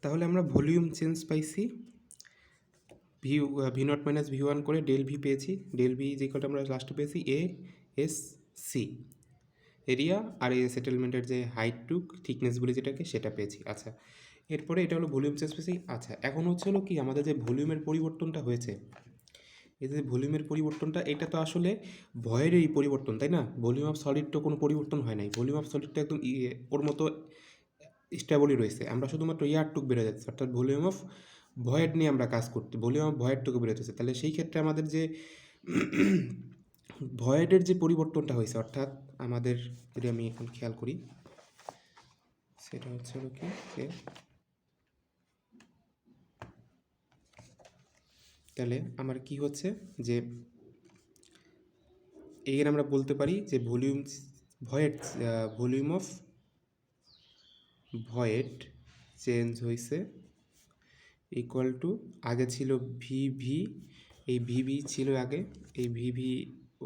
তাহলে আমরা volume change পাইছি V not minus V one করে ডেল ভি পেয়েছি। Del V is equal to আমরা লাস্টে পেয়েছি এ এস সি, এরিয়া আর এই সেটেলমেন্টের যে হাইট টু থিকনেস বলি যেটাকে, সেটা পেয়েছি। আচ্ছা, এরপরে এটা হলো ভলিউম চেঞ্জ পেয়েছি। আচ্ছা, এখন হচ্ছে হলো কি আমাদের যে ভলিউমের পরিবর্তনটা হয়েছে, এই যে ভলিউমের পরিবর্তনটা, এটা তো আসলে ভয়েরই পরিবর্তন, তাই না? ভলিউম অফ সলিড তো কোনো পরিবর্তন হয় নাই। ভলিউম অফ সলিডটা একদম ওর মতো স্টেবলই রয়েছে। আমরা শুধুমাত্র ইয়ারটুক বেড়ে যাচ্ছে, অর্থাৎ ভলিউম অফ ভয়েড নিয়ে আমরা কাজ করতে, ভলিউম অফ ভয়েডটুকু বেরোতেছে। তাহলে সেই ক্ষেত্রে আমাদের যে ভয়েডের যে পরিবর্তনটা হয়েছে, অর্থাৎ আমাদের যদি আমি এখন খেয়াল করি, সেটা হচ্ছে হলো কি তাহলে আমার কি হচ্ছে যে এখানে আমরা বলতে পারি যে ভলিউম অফ ভয়েড চেঞ্জ হয়েছে ইকুয়াল টু, আগে ছিল ভিভি, এই ভিভি ছিল আগে, এই ভিভি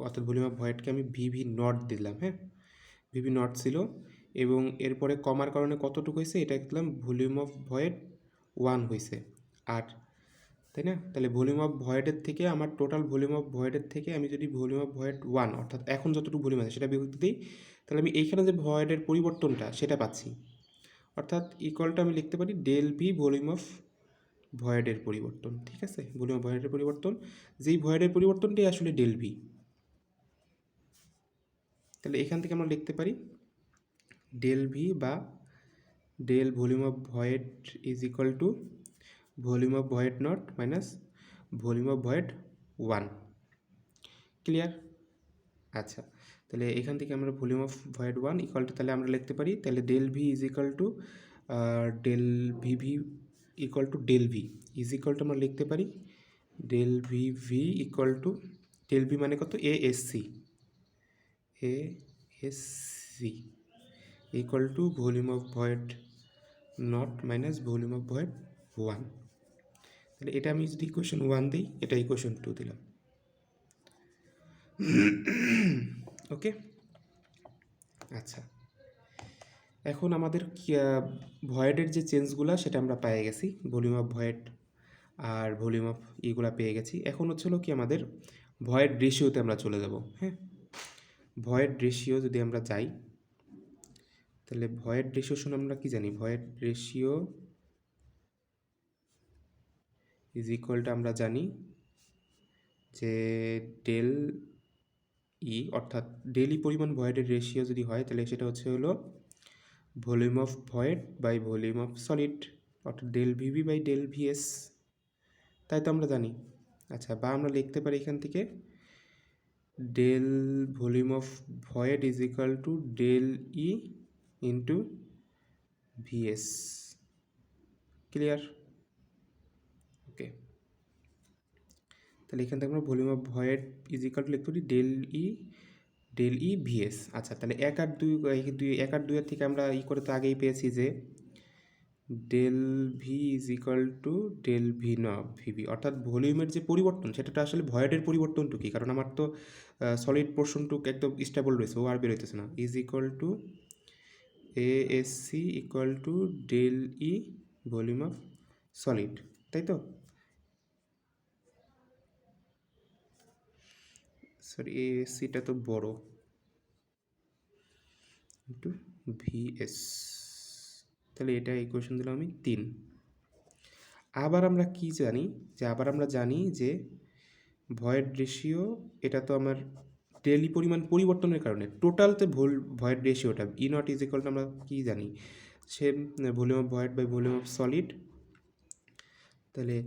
অর্থাৎ ভলিউম অফ ভয়েডকে আমি ভিভি নট দিলাম, হ্যাঁ ভিভি নট ছিল, এবং এরপরে কমার কারণে কতটুকু হয়েছে এটা দেখলাম ভলিউম অফ ভয়েড 1 হয়েছে। আর তাই না? তাহলে ভলিউম অফ ভয়েডের থেকে আমার টোটাল ভলিউম অফ ভয়েডের থেকে আমি যদি ভলিউম অফ ভয়েড 1 অর্থাৎ এখন যতটুকু ভলিউম আছে সেটা বিভক্তি দিই, তাহলে আমি এইখানে যে ভয়েডের পরিবর্তনটা সেটা পাচ্ছি। অর্থাৎ ইকুয়ালটা আমি লিখতে পারি ডেল ভি ভলিউম অফ ভয়েডের পরিবর্তন, ঠিক আছে? ভলিউম অফ ভয়েডের পরিবর্তন, যেই ভয়েডের পরিবর্তনটাই আসলে ডেল ভি। তাহলে এখান থেকে আমরা লিখতে পারি ডেল ভি বা del volume of void is equal to volume of void not minus volume of void 1। Clear? আচ্ছা, তাহলে এখান থেকে আমরা volume of void 1 equal to, তাহলে আমরা লিখতে পারি তাহলে del V is equal to del VV equal to del V is equal to আমরা লিখতে পারি del V equal to, del V মানে কত, A S C equal to volume of void not minus volume of void 1। তাহলে এটা আমি যদি equation 1 দিই, এটা ইকুয়েশন 2 দিলাম। ওকে, আচ্ছা, এখন আমাদের ভয়েডের যে চেঞ্জগুলো সেটা আমরা পেয়ে গেছি, ভলিউম অফ ভয়েড আর ভলিউম অফ ইগুলা পেয়ে গেছি। এখন হচ্ছে হলো কি আমাদের ভয়েড রেশিওতে আমরা চলে যাব। হ্যাঁ, ভয়েড রেশিও যদি আমরা যাই, তাহলে ভয়েড রেশিও শুনে আমরা কি জানি, void ratio is equal to আমরা জানি যে ডেল ই, অর্থাৎ ডেলি পরিমাণ ভয়েডের রেশিও যদি হয় তাহলে সেটা হচ্ছে হলো volume of void by volume of solid, অর্থাৎ del v v by del v s, তাই তো আমরা জানি। আচ্ছা, বা আমরা লিখতে পারি এখান থেকে del volume of void is equal to del e into v s. Clear? Okay, তাহলে এখান থেকে আমরা volume of void is equal to লিখতে পারি ডেল ই ভিএস। আচ্ছা, তাহলে 1 আর 2 থেকে আমরা করে তো আগেই পেয়েছি যে del V is equal to del V V V, অর্থাৎ ভলিউমের যে পরিবর্তন সেটা তো আসলে ভয়েডের পরিবর্তনটুকু, কারণ আমার তো সলিড পোর্শনটুকু একদম স্টেবল রয়েছে, ও আর বেরোইতেছে না, is equal to A S C equal to del E volume of solid, তাই তো? সরি, এ এস সিটা তো বড়, ইন্টু ভিএস। তাহলে এটা ইকুয়েশন দিলাম আমি 3। আবার আমরা কি জানি, যে আবার আমরা জানি যে ভয়েড রেশিও, এটা তো আমার ডেলি পরিমাণ পরিবর্তনের কারণে টোটালতে ভয়েড রেশিওটা e naught is equal to আমরা কি জানি, same volume of void by volume of solid. তাহলে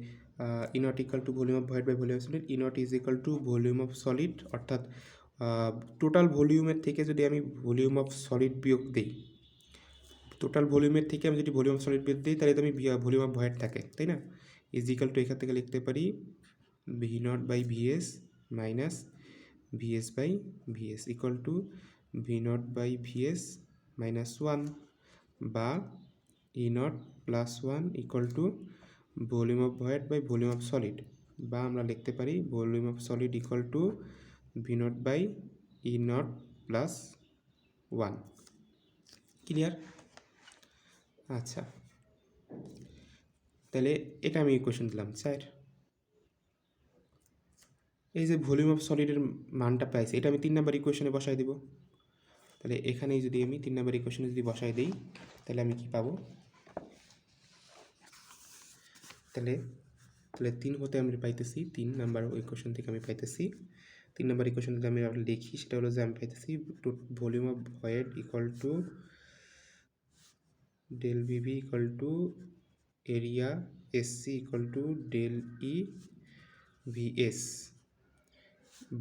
e naught equal to volume of void by volume of solid, e naught is equal to volume of solid, অর্থাৎ total ভলিউমের থেকে যদি আমি volume of solid বিয়োগ দিই, total ভলিউমের থেকে আমি যদি ভলিউম অফ সলিড বিয়োগ দিই তাহলে তো আমি ভলিউম অফ ভয়েড থাকে, তাই না? ইজ ইকুয়াল টু এখান থেকে লিখতে পারি v naught by v s minus v s by v s equal to v naught by v s minus 1 বা e not plus 1 equal to volume of void by volume of solid, বা আমরা লিখতে পারি volume of solid equal to v naught by E not plus 1। Clear? আচ্ছা, তাহলে এটা আমি equation দিলাম 4। এই যে ভলিউম অফ সলিডের মানটা পাইছি, এটা আমি 3 নাম্বার ইকুয়েশনে বসাই দিব। তাহলে এখানেই যদি আমি 3 নাম্বার ইকুয়েশনে যদি বসাই দিই, তাহলে আমি কি পাবো? তাহলে 3 হতে আমি পাইতেছি, 3 নাম্বার ইকুয়েশন থেকে আমি পাইতেছি, 3 নাম্বার ইকুয়েশন যদি আমি লিখি সেটা হলো যে আমি পাইতেছি volume of void equal to del VV equal to area s c equal to del e v s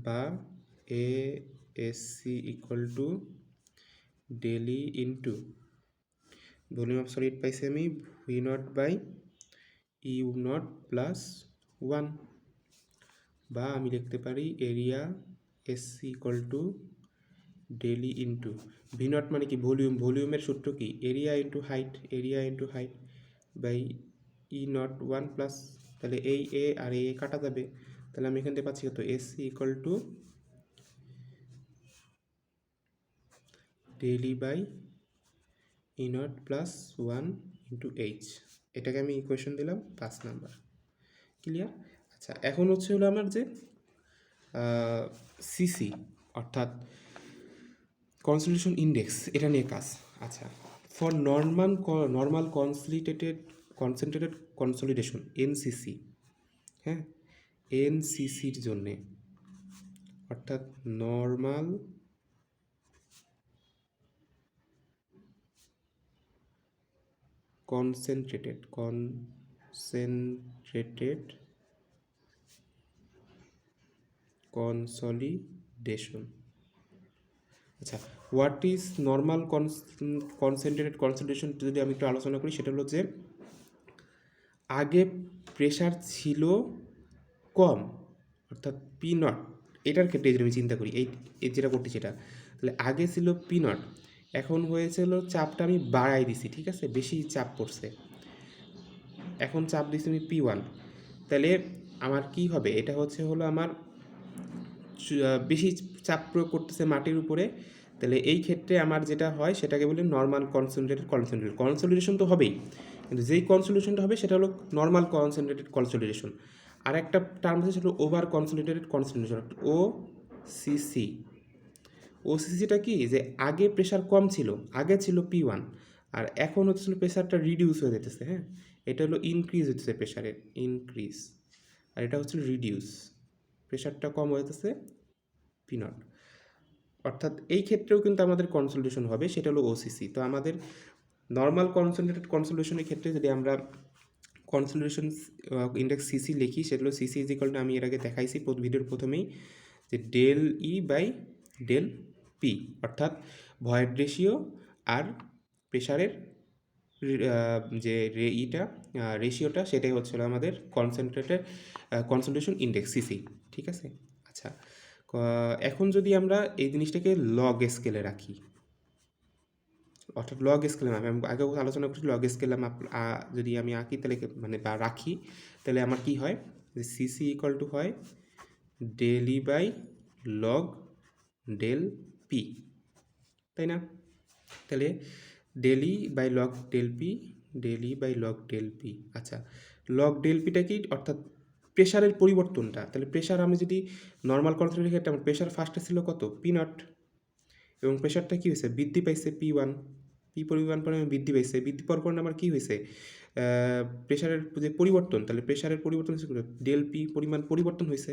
বা a s c equal to del e into volume of solid পাইছি আমি v naught by u naught plus 1, বা আমি লিখতে পারি area s c equal to del e into v naught মানে কি volume, ভলিউমের সূত্র কি area into height by E naught 1 plus, তাহলে এই এ আর এ কাটা যাবে, তাহলে আমি এখান থেকে পাচ্ছি কত SC equal to del E by E not plus 1 into H. এটাকে আমি ইকুয়েশন দিলাম 5 নাম্বার। ক্লিয়ার? আচ্ছা, এখন হচ্ছে হলো আমার যে সিসি অর্থাৎ কনসলিডেশন ইন্ডেক্স, এটা নিয়ে কাজ। আচ্ছা, for normal concentrated consolidation NCC, হ্যাঁ, এনসিসির জন্যে অর্থাৎ নর্মাল কনসেন্ট্রেটেড কনসলিডেশন। আচ্ছা, what is normal concentrated consolidation যদি আমি একটু আলোচনা করি, সেটা হলো যে আগে প্রেশার ছিল কম অর্থাৎ পি নট, এটার ক্ষেত্রে যদি আমি চিন্তা করি এই যেটা করতেছি এটা, তাহলে আগে ছিল পি নট, এখন হয়েছিল চাপটা আমি বাড়াই দিছি, ঠিক আছে, বেশি চাপ পড়ছে, এখন চাপ দিচ্ছি আমি P1, তাহলে আমার কি হবে, এটা হলো আমার বেশি চাপ প্রয়োগ করতেছে মাটির উপরে, তাহলে এই ক্ষেত্রে আমার যেটা হয় সেটাকে বলি নর্মাল কনসলিডেশন তো হবেই, কিন্তু যেই কনসলিডেশনটা হবে সেটা হলো নর্মাল কনসেন্ট্রেটেড কনসলিডেশন। আর একটা টার্ম আছে সেটা ওভার কনসলিডেটেড কনসলিডেশন, ওসিসি। ওসিসিটা কি, যে আগে প্রেশার কম ছিল, আগে ছিল P1 আর এখন হচ্ছে প্রেশারটা রিডিউস হয়ে যেতেছে, হ্যাঁ, এটা হলো ইনক্রিজ হচ্ছে প্রেশারের ইনক্রিজ, আর এটা হচ্ছে রিডিউস, প্রেশারটা কম হয়ে যেতেছে পি নট, অর্থাৎ এই ক্ষেত্রেও কিন্তু আমাদের কনসলিডেশন হবে, সেটা হলো ওসিসি। তো আমাদের নর্মাল কনসেন্ট্রেটেড কনসলিডেশনের ক্ষেত্রে যদি আমরা কনসলিডেশন ইন্ডেক্স সিসি লিখি, সেগুলো সিসি ইজ ইকুয়াল টু, আমি এর আগে দেখাইছি ভিডিওর প্রথমেই, যে del E by del P, অর্থাৎ ভয়েড রেশিও আর প্রেশারের যে রেশিওটা সেটাই হচ্ছিল আমাদের কনসেন্ট্রেশন ইন্ডেক্স সিসি, ঠিক আছে। আচ্ছা, এখন যদি আমরা এই জিনিসটাকে লগ স্কেলে রাখি, অর্থাৎ লগ স্কেলে আমি আগেও আলোচনা করছি, লগ স্কেলে যদি আমি আঁকি তাহলে মানে বা রাখি, তাহলে আমার কি হয়, যে সিসি ইকুয়াল টু হয় del E by log del P, তাই না? তাহলে del E by log del P, del E by log del P. আচ্ছা, লগ ডেল পিটা কি, অর্থাৎ প্রেশারের পরিবর্তনটা, তাহলে প্রেশার আমি যদি নর্মাল কনসেন্ট্রেটের ক্ষেত্রে আমার প্রেশার ফার্স্টে ছিল কত পি নট, এবং প্রেশারটা কী হয়েছে বৃদ্ধি পাইছে P1, পরিমাণ বৃদ্ধি পাইছে, বৃদ্ধি পাওয়ার কারণে আমার কী হয়েছে, প্রেশারের যে পরিবর্তন, তাহলে প্রেশারের পরিবর্তন হয়েছে ডেল পি, পরিমাণ পরিবর্তন হয়েছে,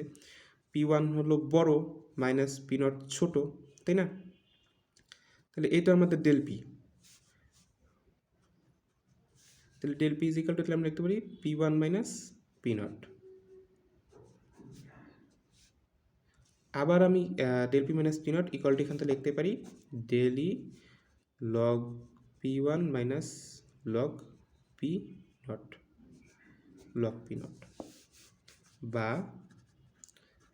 P1 হলো বড় মাইনাস পি নট ছোট, তাই না? তাহলে এই তো আমাদের ডেল পি, তাহলে del P is equal to, আমরা লিখতে পারি P1 মাইনাস পি নট। আবার আমি del P minus P naught equal to এখান থেকে লিখতে পারি del E log P1 minus log P naught, বা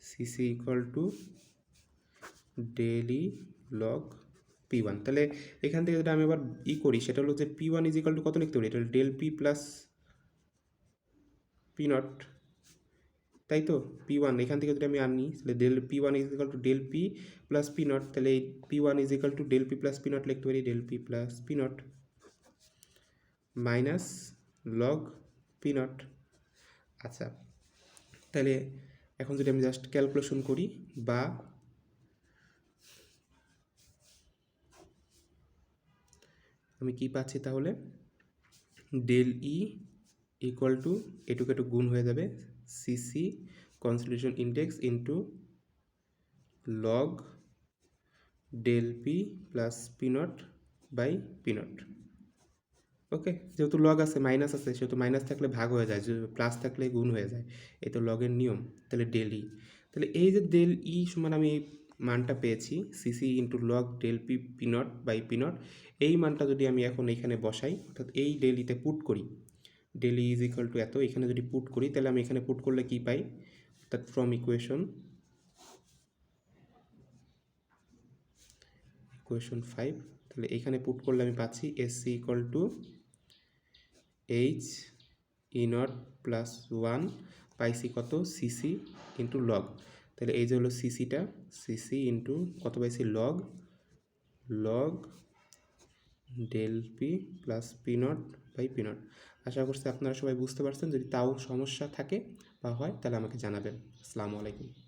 CC equal to del E log P1। তাহলে এখান থেকে যদি আমি আবার করি, সেটা হলো যে P1 ইজ ইকুয়াল টু কত লিখতে পারি, এটা del P plus P not, তাই তো। P1 এখান থেকে যদি আমি আনি, তাহলে del P1 is equal to del P plus P not, তাহলে এই P1 is equal to del P plus P not লিখতে পারি del P plus P not minus log P not. আচ্ছা, তাহলে এখন যদি আমি জাস্ট ক্যালকুলেশন করি, বা আমি কি পাচ্ছি তাহলে, ডেল ই ইকুয়াল টু এটুকু একটু গুণ হয়ে যাবে CC consolidation index into log del P plus P not by P naught. Okay, যেহেতু লগ আছে মাইনাস আছে, সেহেতু মাইনাস থাকলে ভাগ হয়ে যায়, প্লাস থাকলে গুণ হয়ে যায়, এই তো লগের নিয়ম। তাহলে ডেল ই, তাহলে এই যে ডেল ই সমান আমি এই মানটা পেয়েছি CC into log del P P not by P not, এই মানটা যদি আমি এখন এখানে বসাই, অর্থাৎ এই ডেল ইতে পুট করি, del E is equal to এত, এখানে যদি পুট করি তাহলে আমি এখানে পুট করলে কি পাই, অর্থাৎ ফ্রম ইকুয়েশন 5, তাহলে এখানে পুট করলে আমি পাচ্ছি SC equal two H E not plus 1 পাইসি কত সিসি ইন্টু লগ, তাহলে এই যে হলো সিসিটা, সিসি ইন্টু কত পাইছি log log del P plus P not by P naught. আশা করছি আপনারা সবাই বুঝতে পারছেন। যদি তাও সমস্যা থাকে বা হয় তাহলে আমাকে জানাবেন। আসসালামু আলাইকুম।